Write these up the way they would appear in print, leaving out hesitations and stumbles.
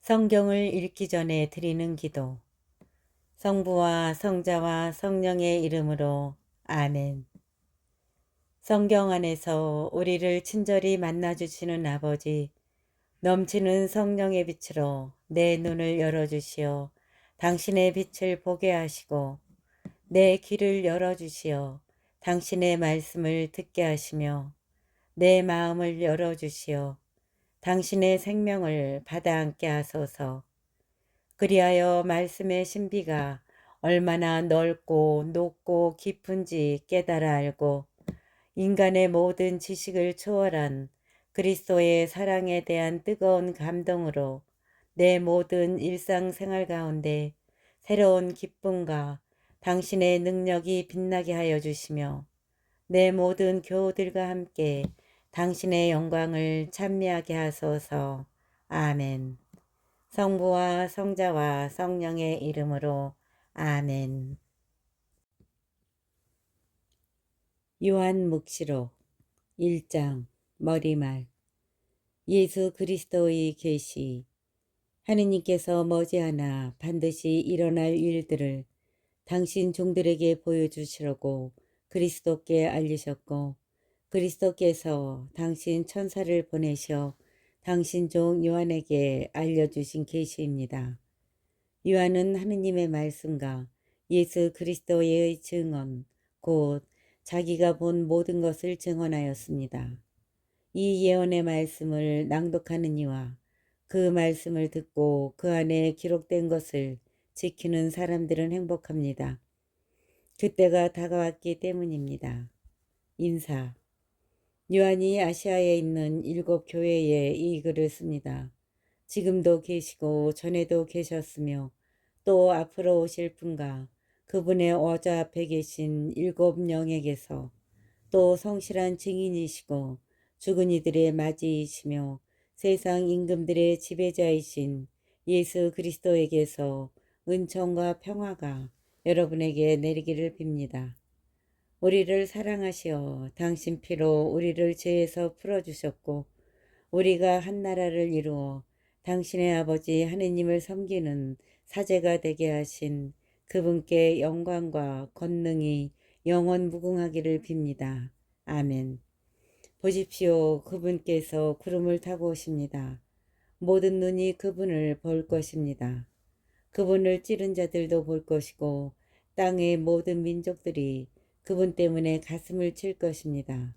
성경을 읽기 전에 드리는 기도. 성부와 성자와 성령의 이름으로 아멘. 성경 안에서 우리를 친절히 만나주시는 아버지, 넘치는 성령의 빛으로 내 눈을 열어주시어 당신의 빛을 보게 하시고, 내 귀를 열어주시어 당신의 말씀을 듣게 하시며, 내 마음을 열어주시어 당신의 생명을 받아 안게 하소서. 그리하여 말씀의 신비가 얼마나 넓고 높고 깊은지 깨달아 알고 인간의 모든 지식을 초월한 그리스도의 사랑에 대한 뜨거운 감동으로 내 모든 일상생활 가운데 새로운 기쁨과 당신의 능력이 빛나게 하여 주시며 내 모든 교우들과 함께 당신의 영광을 찬미하게 하소서. 아멘. 성부와 성자와 성령의 이름으로 아멘. 요한 묵시록 1장 머리말. 예수 그리스도의 계시. 하느님께서 머지않아 반드시 일어날 일들을 당신 종들에게 보여주시려고 그리스도께 알리셨고, 그리스도께서 당신 천사를 보내셔 당신 종 요한에게 알려주신 계시입니다. 요한은 하느님의 말씀과 예수 그리스도의 증언, 곧 자기가 본 모든 것을 증언하였습니다. 이 예언의 말씀을 낭독하는 이와 그 말씀을 듣고 그 안에 기록된 것을 지키는 사람들은 행복합니다. 그때가 다가왔기 때문입니다. 인사. 요한이 아시아에 있는 7 교회에 이 글을 씁니다. 지금도 계시고 전에도 계셨으며 또 앞으로 오실 분과 그분의 어자 앞에 계신 7 영에게서 또 성실한 증인이시고 죽은 이들의 맞이이시며 세상 임금들의 지배자이신 예수 그리스도에게서 은총과 평화가 여러분에게 내리기를 빕니다. 우리를 사랑하시어 당신 피로 우리를 죄에서 풀어주셨고, 우리가 한 나라를 이루어 당신의 아버지 하느님을 섬기는 사제가 되게 하신 그분께 영광과 권능이 영원 무궁하기를 빕니다. 아멘. 보십시오. 그분께서 구름을 타고 오십니다. 모든 눈이 그분을 볼 것입니다. 그분을 찌른 자들도 볼 것이고 땅의 모든 민족들이 그분 때문에 가슴을 칠 것입니다.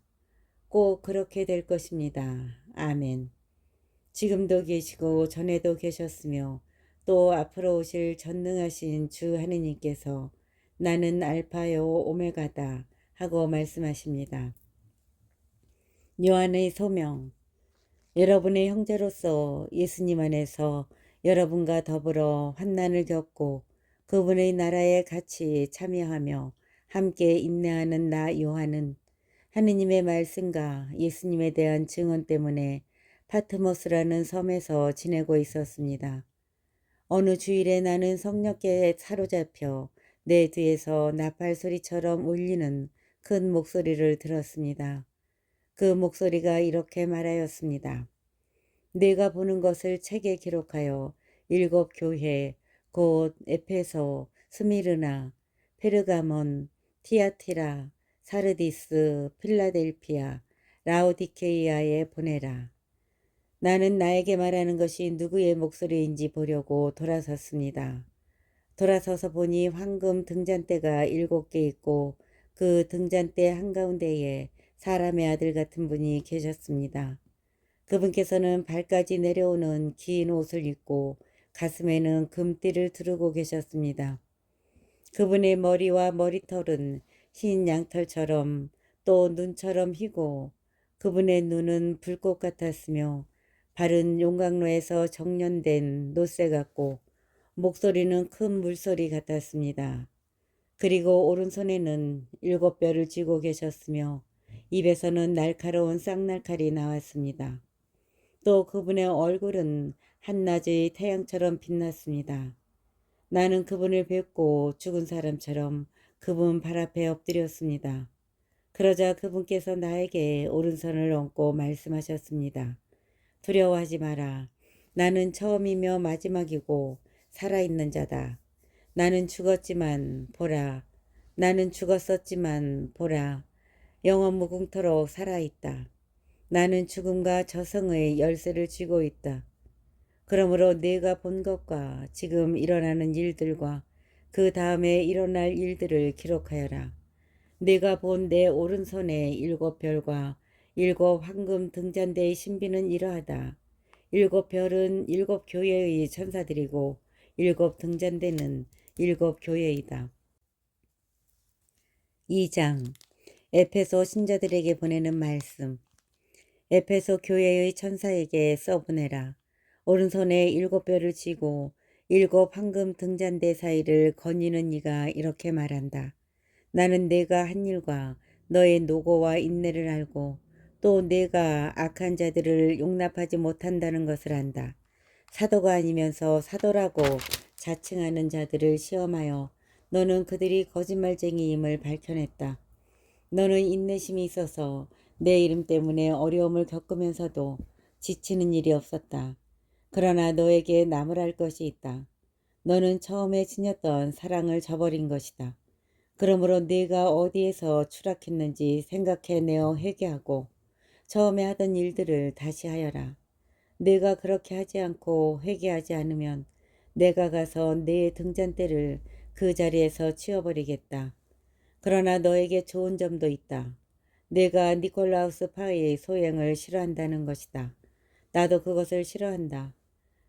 꼭 그렇게 될 것입니다. 아멘. 지금도 계시고 전에도 계셨으며 또 앞으로 오실 전능하신 주 하느님께서 나는 알파요 오메가다 하고 말씀하십니다. 요한의 소명. 여러분의 형제로서 예수님 안에서 여러분과 더불어 환난을 겪고 그분의 나라에 같이 참여하며 함께 인내하는 나 요한은 하느님의 말씀과 예수님에 대한 증언 때문에 파트모스라는 섬에서 지내고 있었습니다. 어느 주일에 나는 성령께 사로잡혀 내 뒤에서 나팔 소리처럼 울리는 큰 목소리를 들었습니다. 그 목소리가 이렇게 말하였습니다. 내가 보는 것을 책에 기록하여 7 교회, 곧 에페소, 스미르나, 페르가몬, 티아티라, 사르디스, 필라델피아, 라오디케이아에 보내라. 나는 나에게 말하는 것이 누구의 목소리인지 보려고 돌아섰습니다. 돌아서서 보니 황금 등잔대가 7개 있고 그 등잔대 한가운데에 사람의 아들 같은 분이 계셨습니다. 그분께서는 발까지 내려오는 긴 옷을 입고 가슴에는 금띠를 두르고 계셨습니다. 그분의 머리와 머리털은 흰 양털처럼 또 눈처럼 희고 그분의 눈은 불꽃 같았으며 발은 용광로에서 정련된 노쇠 같고 목소리는 큰 물소리 같았습니다. 그리고 오른손에는 7 뼈를 쥐고 계셨으며 입에서는 날카로운 쌍날칼이 나왔습니다. 또 그분의 얼굴은 한낮의 태양처럼 빛났습니다. 나는 그분을 뵙고 죽은 사람처럼 그분 발 앞에 엎드렸습니다. 그러자 그분께서 나에게 오른손을 얹고 말씀하셨습니다. 두려워하지 마라. 나는 처음이며 마지막이고 살아있는 자다. 나는 죽었지만 보라. 나는 죽었었지만 보라. 영원 무궁토록 살아있다. 나는 죽음과 저승의 열쇠를 쥐고 있다. 그러므로 네가 본 것과 지금 일어나는 일들과 그 다음에 일어날 일들을 기록하여라. 네가 본 내 오른손의 7별과 7 황금 등잔대의 신비는 이러하다. 7별은 7교회의 천사들이고 7 등잔대는 7교회이다. 2장 에페소 신자들에게 보내는 말씀. 에페소 교회의 천사에게 써보내라. 오른손에 7별을 쥐고 7 황금 등잔대 사이를 거니는 이가 이렇게 말한다. 나는 내가 한 일과 너의 노고와 인내를 알고 또 내가 악한 자들을 용납하지 못한다는 것을 안다. 사도가 아니면서 사도라고 자칭하는 자들을 시험하여 너는 그들이 거짓말쟁이임을 밝혀냈다. 너는 인내심이 있어서 내 이름 때문에 어려움을 겪으면서도 지치는 일이 없었다. 그러나 너에게 나무랄 것이 있다. 너는 처음에 지녔던 사랑을 저버린 것이다. 그러므로 네가 어디에서 추락했는지 생각해내어 회개하고 처음에 하던 일들을 다시 하여라. 네가 그렇게 하지 않고 회개하지 않으면 내가 가서 네 등잔대를 그 자리에서 치워버리겠다. 그러나 너에게 좋은 점도 있다. 내가 니콜라우스 파의 소행을 싫어한다는 것이다. 나도 그것을 싫어한다.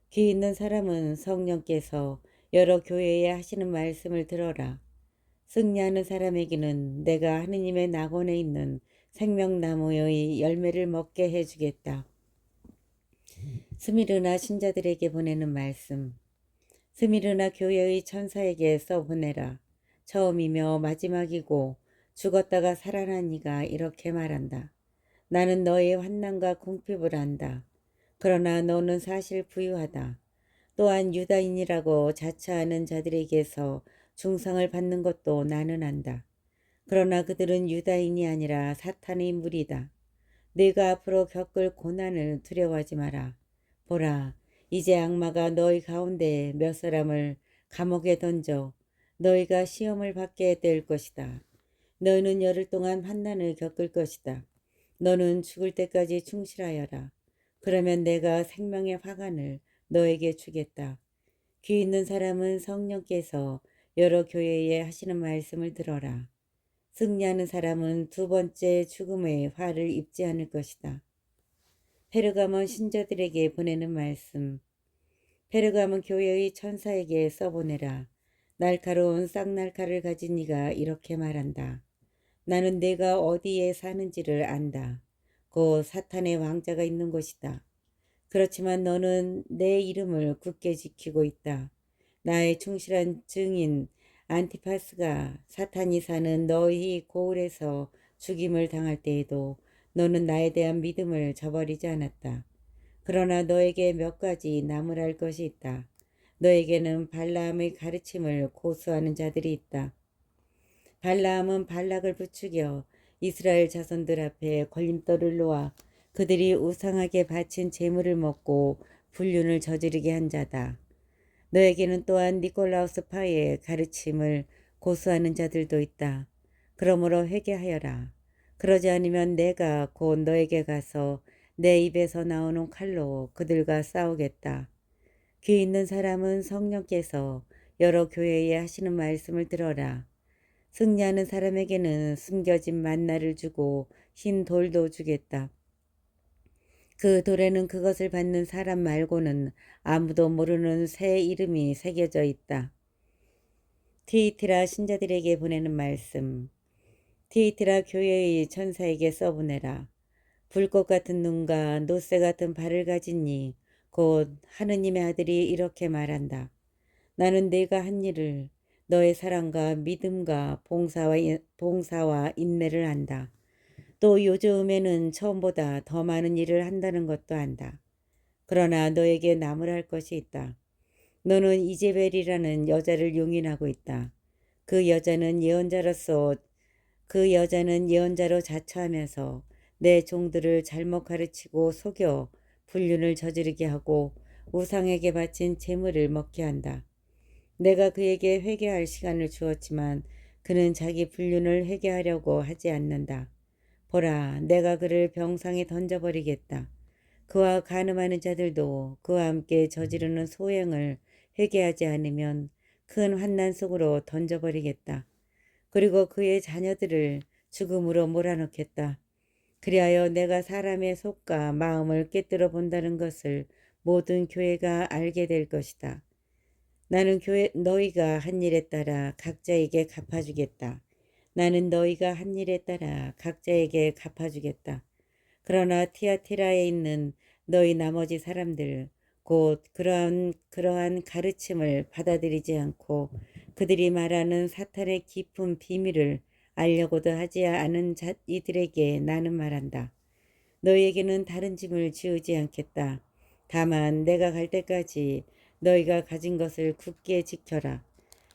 귀 있는 사람은 성령께서 여러 교회에 하시는 말씀을 들어라. 승리하는 사람에게는 내가 하느님의 낙원에 있는 생명나무의 열매를 먹게 해주겠다. 스미르나 신자들에게 보내는 말씀. 스미르나 교회의 천사에게 써보내라. 처음이며 마지막이고 죽었다가 살아난 이가 이렇게 말한다. 나는 너의 환난과 궁핍을 안다. 그러나 너는 사실 부유하다. 또한 유다인이라고 자처하는 자들에게서 중상을 받는 것도 나는 안다. 그러나 그들은 유다인이 아니라 사탄의 무리다. 네가 앞으로 겪을 고난을 두려워하지 마라. 보라, 이제 악마가 너희 가운데 몇 사람을 감옥에 던져 너희가 시험을 받게 될 것이다. 너희는 열흘 동안 환난을 겪을 것이다. 너는 죽을 때까지 충실하여라. 그러면 내가 생명의 화관을 너에게 주겠다. 귀 있는 사람은 성령께서 여러 교회에 하시는 말씀을 들어라. 승리하는 사람은 두 번째 죽음의 화를 입지 않을 것이다. 페르가몬 신자들에게 보내는 말씀. 페르가몬 교회의 천사에게 써보내라. 날카로운 쌍날칼을 가진 이가 이렇게 말한다. 나는 내가 어디에 사는지를 안다. 곧 사탄의 왕자가 있는 곳이다. 그렇지만 너는 내 이름을 굳게 지키고 있다. 나의 충실한 증인 안티파스가 사탄이 사는 너희 고을에서 죽임을 당할 때에도 너는 나에 대한 믿음을 저버리지 않았다. 그러나 너에게 몇 가지 나무랄 것이 있다. 너에게는 발라함의 가르침을 고수하는 자들이 있다. 발라함은 발락을 부추겨 이스라엘 자손들 앞에 걸림돌을 놓아 그들이 우상하게 바친 재물을 먹고 불륜을 저지르게 한 자다. 너에게는 또한 니콜라우스 파의 가르침을 고수하는 자들도 있다. 그러므로 회개하여라. 그러지 않으면 내가 곧 너에게 가서 내 입에서 나오는 칼로 그들과 싸우겠다. 귀 있는 사람은 성령께서 여러 교회에 하시는 말씀을 들어라. 승리하는 사람에게는 숨겨진 만나를 주고 흰 돌도 주겠다. 그 돌에는 그것을 받는 사람 말고는 아무도 모르는 새 이름이 새겨져 있다. 티이티라 신자들에게 보내는 말씀. 티이티라 교회의 천사에게 써보내라. 불꽃 같은 눈과 노새 같은 발을 가진 이, 곧 하느님의 아들이 이렇게 말한다. 나는 네가 한 일을 너의 사랑과 믿음과 봉사와 인내를 안다. 또 요즘에는 처음보다 더 많은 일을 한다는 것도 안다. 그러나 너에게 나무랄 것이 있다. 너는 이제벨이라는 여자를 용인하고 있다. 그 여자는 예언자로 자처하면서 내 종들을 잘못 가르치고 속여 불륜을 저지르게 하고 우상에게 바친 제물을 먹게 한다. 내가 그에게 회개할 시간을 주었지만 그는 자기 불륜을 회개하려고 하지 않는다. 보라, 내가 그를 병상에 던져버리겠다. 그와 간음하는 자들도 그와 함께 저지르는 소행을 회개하지 않으면 큰 환난 속으로 던져버리겠다. 그리고 그의 자녀들을 죽음으로 몰아넣겠다. 그리하여 내가 사람의 속과 마음을 꿰뚫어 본다는 것을 모든 교회가 알게 될 것이다. 나는 너희가 한 일에 따라 각자에게 갚아주겠다. 나는 너희가 한 일에 따라 각자에게 갚아주겠다. 그러나 티아티라에 있는 너희 나머지 사람들 곧 그러한 가르침을 받아들이지 않고 그들이 말하는 사탄의 깊은 비밀을 알려고도 하지 않은 이들에게 나는 말한다. 너희에게는 다른 짐을 지우지 않겠다. 다만 내가 갈 때까지 너희가 가진 것을 굳게 지켜라.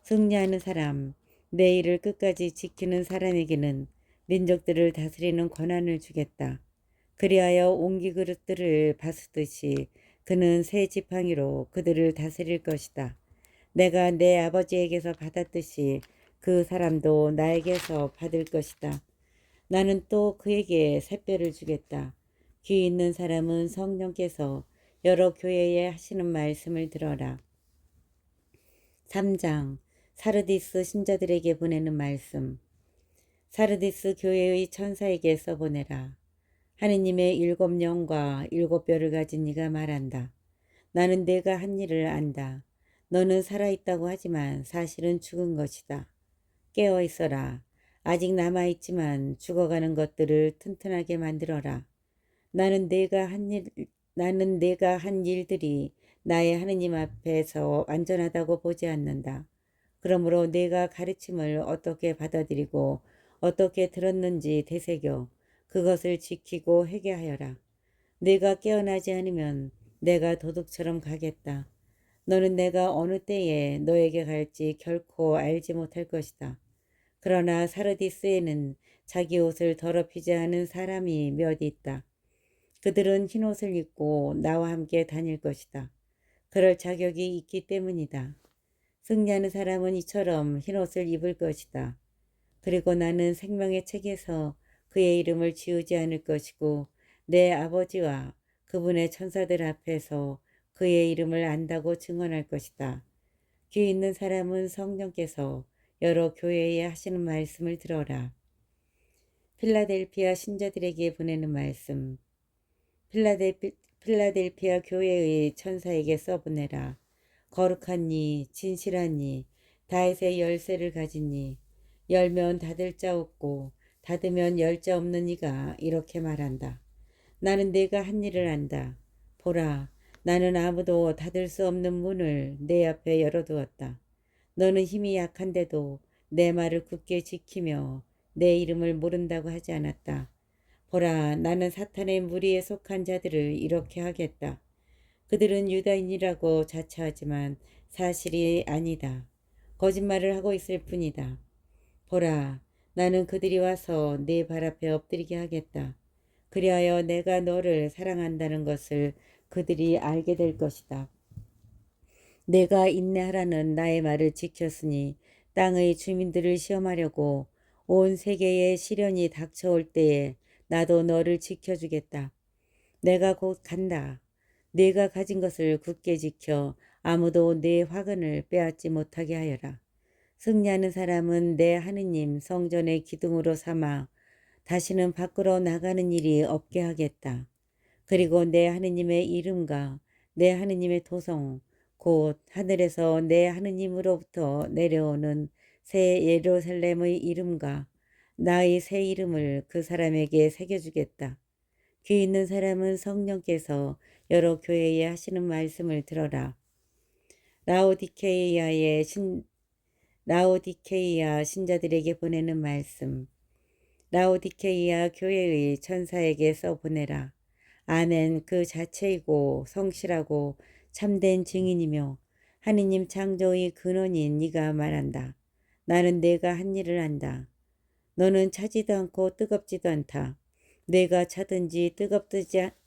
승리하는 사람, 내 일을 끝까지 지키는 사람에게는 민족들을 다스리는 권한을 주겠다. 그리하여 옹기 그릇들을 바수듯이 그는 새 지팡이로 그들을 다스릴 것이다. 내가 내 아버지에게서 받았듯이 그 사람도 나에게서 받을 것이다. 나는 또 그에게 샛별을 주겠다. 귀 있는 사람은 성령께서 여러 교회에 하시는 말씀을 들어라. 3장 사르디스 신자들에게 보내는 말씀. 사르디스 교회의 천사에게 써보내라. 하느님의 7영과 7뼈를 가진 이가 말한다. 나는 내가 한 일을 안다. 너는 살아있다고 하지만 사실은 죽은 것이다. 깨어 있어라. 아직 남아있지만 죽어가는 것들을 튼튼하게 만들어라. 나는 내가 한 일들이 나의 하느님 앞에서 완전하다고 보지 않는다. 그러므로 내가 가르침을 어떻게 받아들이고 어떻게 들었는지 되새겨 그것을 지키고 회개하여라. 내가 깨어나지 않으면 내가 도둑처럼 가겠다. 너는 내가 어느 때에 너에게 갈지 결코 알지 못할 것이다. 그러나 사르디스에는 자기 옷을 더럽히지 않은 사람이 몇 있다. 그들은 흰옷을 입고 나와 함께 다닐 것이다. 그럴 자격이 있기 때문이다. 승리하는 사람은 이처럼 흰옷을 입을 것이다. 그리고 나는 생명의 책에서 그의 이름을 지우지 않을 것이고 내 아버지와 그분의 천사들 앞에서 그의 이름을 안다고 증언할 것이다. 귀 있는 사람은 성령께서 여러 교회에 하시는 말씀을 들어라. 필라델피아 신자들에게 보내는 말씀. 필라델피아 교회의 천사에게 써보내라. 거룩한 이, 진실한 이, 다윗의 열쇠를 가진 이, 열면 닫을 자 없고 닫으면 열 자 없는 이가 이렇게 말한다. 나는 내가 한 일을 안다. 보라, 나는 아무도 닫을 수 없는 문을 내 앞에 열어두었다. 너는 힘이 약한데도 내 말을 굳게 지키며 내 이름을 모른다고 하지 않았다. 보라, 나는 사탄의 무리에 속한 자들을 이렇게 하겠다. 그들은 유다인이라고 자처하지만 사실이 아니다. 거짓말을 하고 있을 뿐이다. 보라, 나는 그들이 와서 네 발 앞에 엎드리게 하겠다. 그리하여 내가 너를 사랑한다는 것을 그들이 알게 될 것이다. 내가 인내하라는 나의 말을 지켰으니 땅의 주민들을 시험하려고 온 세계에 시련이 닥쳐올 때에 나도 너를 지켜주겠다. 내가 곧 간다. 네가 가진 것을 굳게 지켜 아무도 네 화근을 빼앗지 못하게 하여라. 승리하는 사람은 내 하느님 성전의 기둥으로 삼아 다시는 밖으로 나가는 일이 없게 하겠다. 그리고 내 하느님의 이름과 내 하느님의 도성 곧 하늘에서 내 하느님으로부터 내려오는 새 예루살렘의 이름과 나의 새 이름을 그 사람에게 새겨주겠다. 귀 있는 사람은 성령께서 여러 교회에 하시는 말씀을 들어라. 라오디케이아 신자들에게 보내는 말씀. 라오디케이아 교회의 천사에게 써보내라. 아멘 그 자체이고 성실하고 참된 증인이며 하느님 창조의 근원인 네가 말한다. 나는 내가 한 일을 안다. 너는 차지도 않고 뜨겁지도 않다. 내가 차든지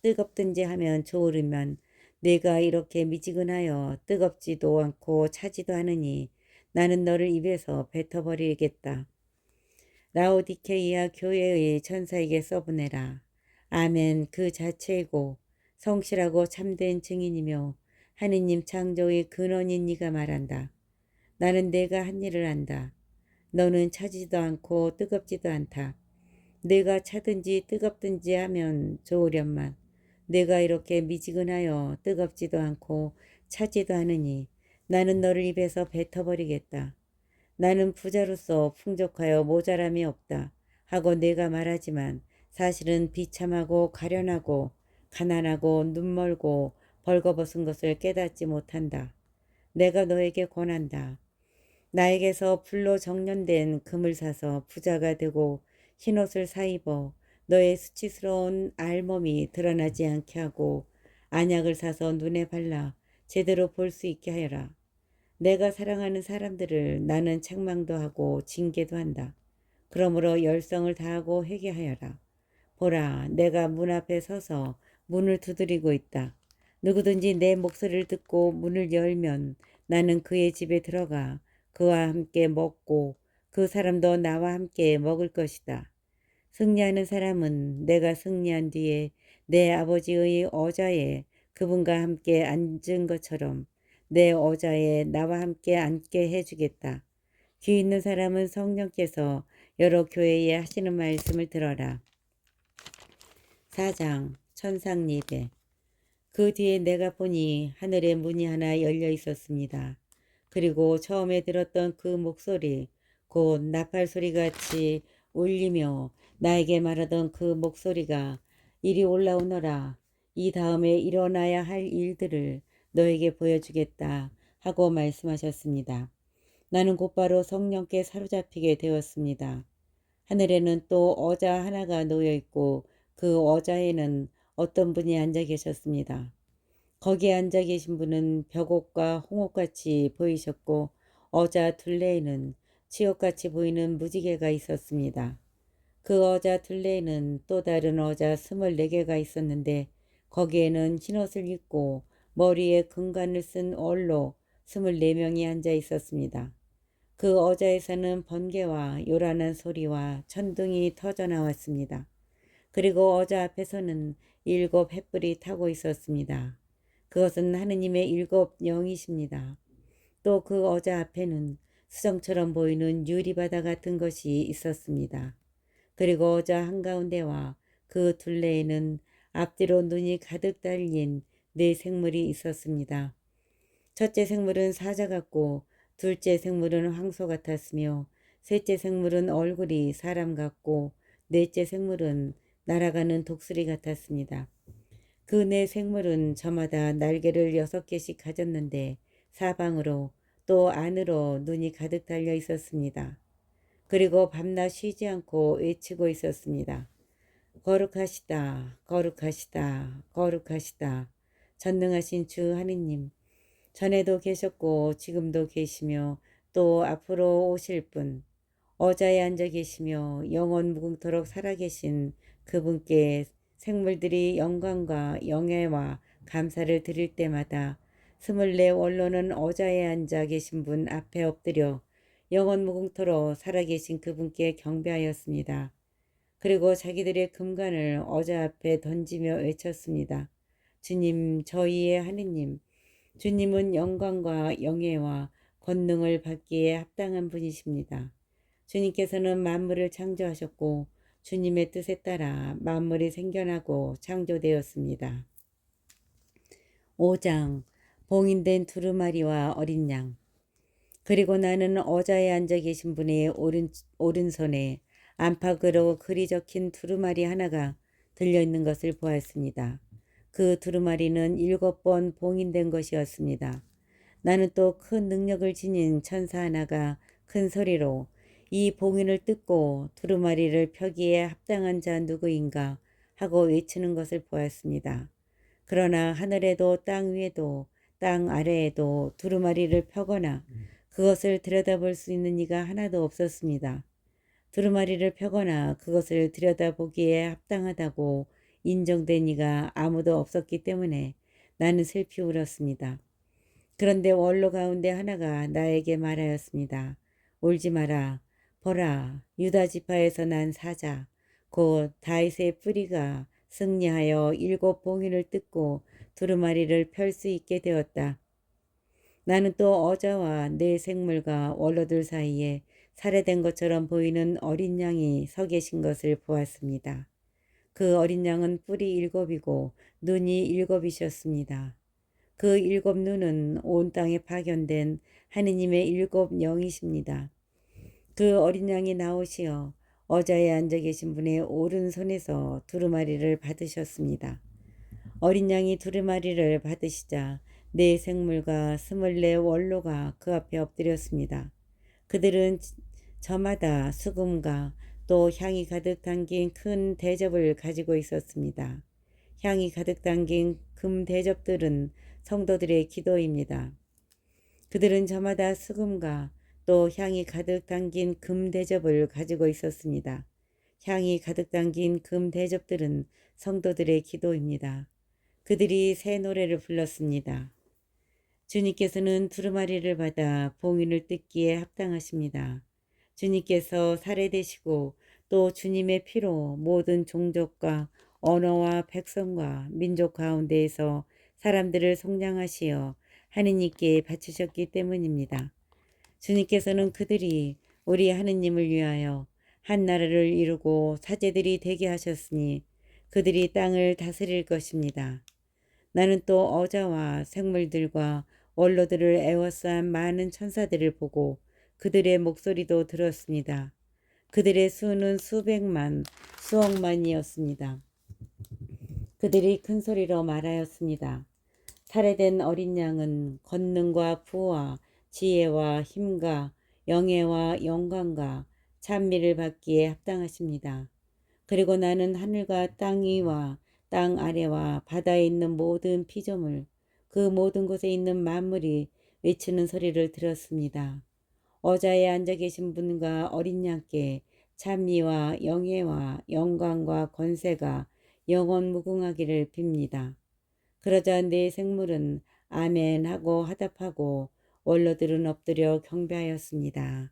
뜨겁든지 하면 좋으면 내가 이렇게 미지근하여 뜨겁지도 않고 차지도 않으니 나는 너를 입에서 뱉어버리겠다. 라오디케이아 교회의 천사에게 써보내라. 아멘. 그 자체이고 성실하고 참된 증인이며 하느님 창조의 근원인 네가 말한다. 나는 내가 한 일을 안다. 너는 차지도 않고 뜨겁지도 않다. 내가 차든지 뜨겁든지 하면 좋으련만 내가 이렇게 미지근하여 뜨겁지도 않고 차지도 않으니 나는 너를 입에서 뱉어버리겠다. 나는 부자로서 풍족하여 모자람이 없다 하고 내가 말하지만 사실은 비참하고 가련하고 가난하고 눈멀고 벌거벗은 것을 깨닫지 못한다. 내가 너에게 권한다. 나에게서 불로 정련된 금을 사서 부자가 되고 흰옷을 사입어 너의 수치스러운 알몸이 드러나지 않게 하고 안약을 사서 눈에 발라 제대로 볼 수 있게 하여라. 내가 사랑하는 사람들을 나는 책망도 하고 징계도 한다. 그러므로 열성을 다하고 회개하여라. 보라, 내가 문 앞에 서서 문을 두드리고 있다. 누구든지 내 목소리를 듣고 문을 열면 나는 그의 집에 들어가 그와 함께 먹고 그 사람도 나와 함께 먹을 것이다. 승리하는 사람은 내가 승리한 뒤에 내 아버지의 어자에 그분과 함께 앉은 것처럼 내 어자에 나와 함께 앉게 해주겠다. 귀 있는 사람은 성령께서 여러 교회에 하시는 말씀을 들어라. 4장 천상 예배. 그 뒤에 내가 보니 하늘에 문이 하나 열려 있었습니다. 그리고 처음에 들었던 그 목소리, 곧 나팔 소리같이 울리며 나에게 말하던 그 목소리가 이리 올라오너라. 이 다음에 일어나야 할 일들을 너에게 보여주겠다 하고 말씀하셨습니다. 나는 곧바로 성령께 사로잡히게 되었습니다. 하늘에는 또 어자 하나가 놓여 있고 그 어자에는 어떤 분이 앉아 계셨습니다. 거기에 앉아 계신 분은 벽옥과 홍옥같이 보이셨고 어자 둘레에는 치옥같이 보이는 무지개가 있었습니다. 그 어자 둘레에는 또 다른 어자 24개가 있었는데 거기에는 흰옷을 입고 머리에 금관을 쓴 얼로 24명이 앉아 있었습니다. 그 어자에서는 번개와 요란한 소리와 천둥이 터져 나왔습니다. 그리고 어자 앞에서는 7 횃불이 타고 있었습니다. 그것은 하느님의 7 영이십니다. 또 그 어자 앞에는 수정처럼 보이는 유리바다 같은 것이 있었습니다. 그리고 어자 한가운데와 그 둘레에는 앞뒤로 눈이 가득 달린 4 생물이 있었습니다. 첫째 생물은 사자 같고 둘째 생물은 황소 같았으며 셋째 생물은 얼굴이 사람 같고 넷째 생물은 날아가는 독수리 같았습니다. 그 4 생물은 저마다 날개를 6개씩 가졌는데 사방으로 또 안으로 눈이 가득 달려 있었습니다. 그리고 밤낮 쉬지 않고 외치고 있었습니다. 거룩하시다, 거룩하시다, 거룩하시다. 전능하신 주 하느님, 전에도 계셨고 지금도 계시며 또 앞으로 오실 분, 어자에 앉아 계시며 영원 무궁토록 살아계신 그분께 생물들이 영광과 영예와 감사를 드릴 때마다 24 원로는 어자에 앉아 계신 분 앞에 엎드려 영원 무궁토록 살아계신 그분께 경배하였습니다. 그리고 자기들의 금관을 어자 앞에 던지며 외쳤습니다. 주님, 저희의 하느님, 주님은 영광과 영예와 권능을 받기에 합당한 분이십니다. 주님께서는 만물을 창조하셨고 주님의 뜻에 따라 만물이 생겨나고 창조되었습니다. 5장 봉인된 두루마리와 어린 양. 그리고 나는 어자에 앉아 계신 분의 오른손에 안팎으로 글이 적힌 두루마리 하나가 들려있는 것을 보았습니다. 그 두루마리는 7번 봉인된 것이었습니다. 나는 또 큰 능력을 지닌 천사 하나가 큰 소리로 이 봉인을 뜯고 두루마리를 펴기에 합당한 자 누구인가 하고 외치는 것을 보았습니다. 그러나 하늘에도 땅 위에도 땅 아래에도 두루마리를 펴거나 그것을 들여다볼 수 있는 이가 하나도 없었습니다. 두루마리를 펴거나 그것을 들여다보기에 합당하다고 인정된 이가 아무도 없었기 때문에 나는 슬피 울었습니다. 그런데 원로 가운데 하나가 나에게 말하였습니다. 울지 마라. 보라, 유다 지파에서 난 사자, 곧 다윗의 뿌리가 승리하여 7봉인을 뜯고 두루마리를 펼 수 있게 되었다. 나는 또 어자와 내 생물과 원로들 사이에 살해된 것처럼 보이는 어린 양이 서 계신 것을 보았습니다. 그 어린 양은 뿔이 7이고 눈이 7이셨습니다. 그 7 눈은 온 땅에 파견된 하느님의 7 영이십니다. 그 어린 양이 나오시어 어자에 앉아 계신 분의 오른손에서 두루마리를 받으셨습니다. 어린 양이 두루마리를 받으시자 네 생물과 24 원로가 그 앞에 엎드렸습니다. 그들은 저마다 수금과 또 향이 가득 담긴 큰 대접을 가지고 있었습니다. 향이 가득 담긴 금 대접들은 성도들의 기도입니다. 그들은 저마다 수금과 또 향이 가득 담긴 금 대접을 가지고 있었습니다. 향이 가득 담긴 금 대접들은 성도들의 기도입니다. 그들이 새 노래를 불렀습니다. 주님께서는 두루마리를 받아 봉인을 뜯기에 합당하십니다. 주님께서 살해되시고 또 주님의 피로 모든 종족과 언어와 백성과 민족 가운데에서 사람들을 속량하시어 하느님께 바치셨기 때문입니다. 주님께서는 그들이 우리 하느님을 위하여 한 나라를 이루고 사제들이 되게 하셨으니 그들이 땅을 다스릴 것입니다. 나는 또 어자와 생물들과 원로들을 애워싼 많은 천사들을 보고 그들의 목소리도 들었습니다. 그들의 수는 수백만, 수억만이었습니다. 그들이 큰 소리로 말하였습니다. 살해된 어린 양은 권능과 부와 지혜와 힘과 영예와 영광과 찬미를 받기에 합당하십니다. 그리고 나는 하늘과 땅 위와 땅 아래와 바다에 있는 모든 피조물, 그 모든 곳에 있는 만물이 외치는 소리를 들었습니다. 어자에 앉아 계신 분과 어린 양께 찬미와 영예와 영광과 권세가 영원 무궁하기를 빕니다. 그러자 네 생물은 아멘 하고 화답하고 원로들은 엎드려 경배하였습니다.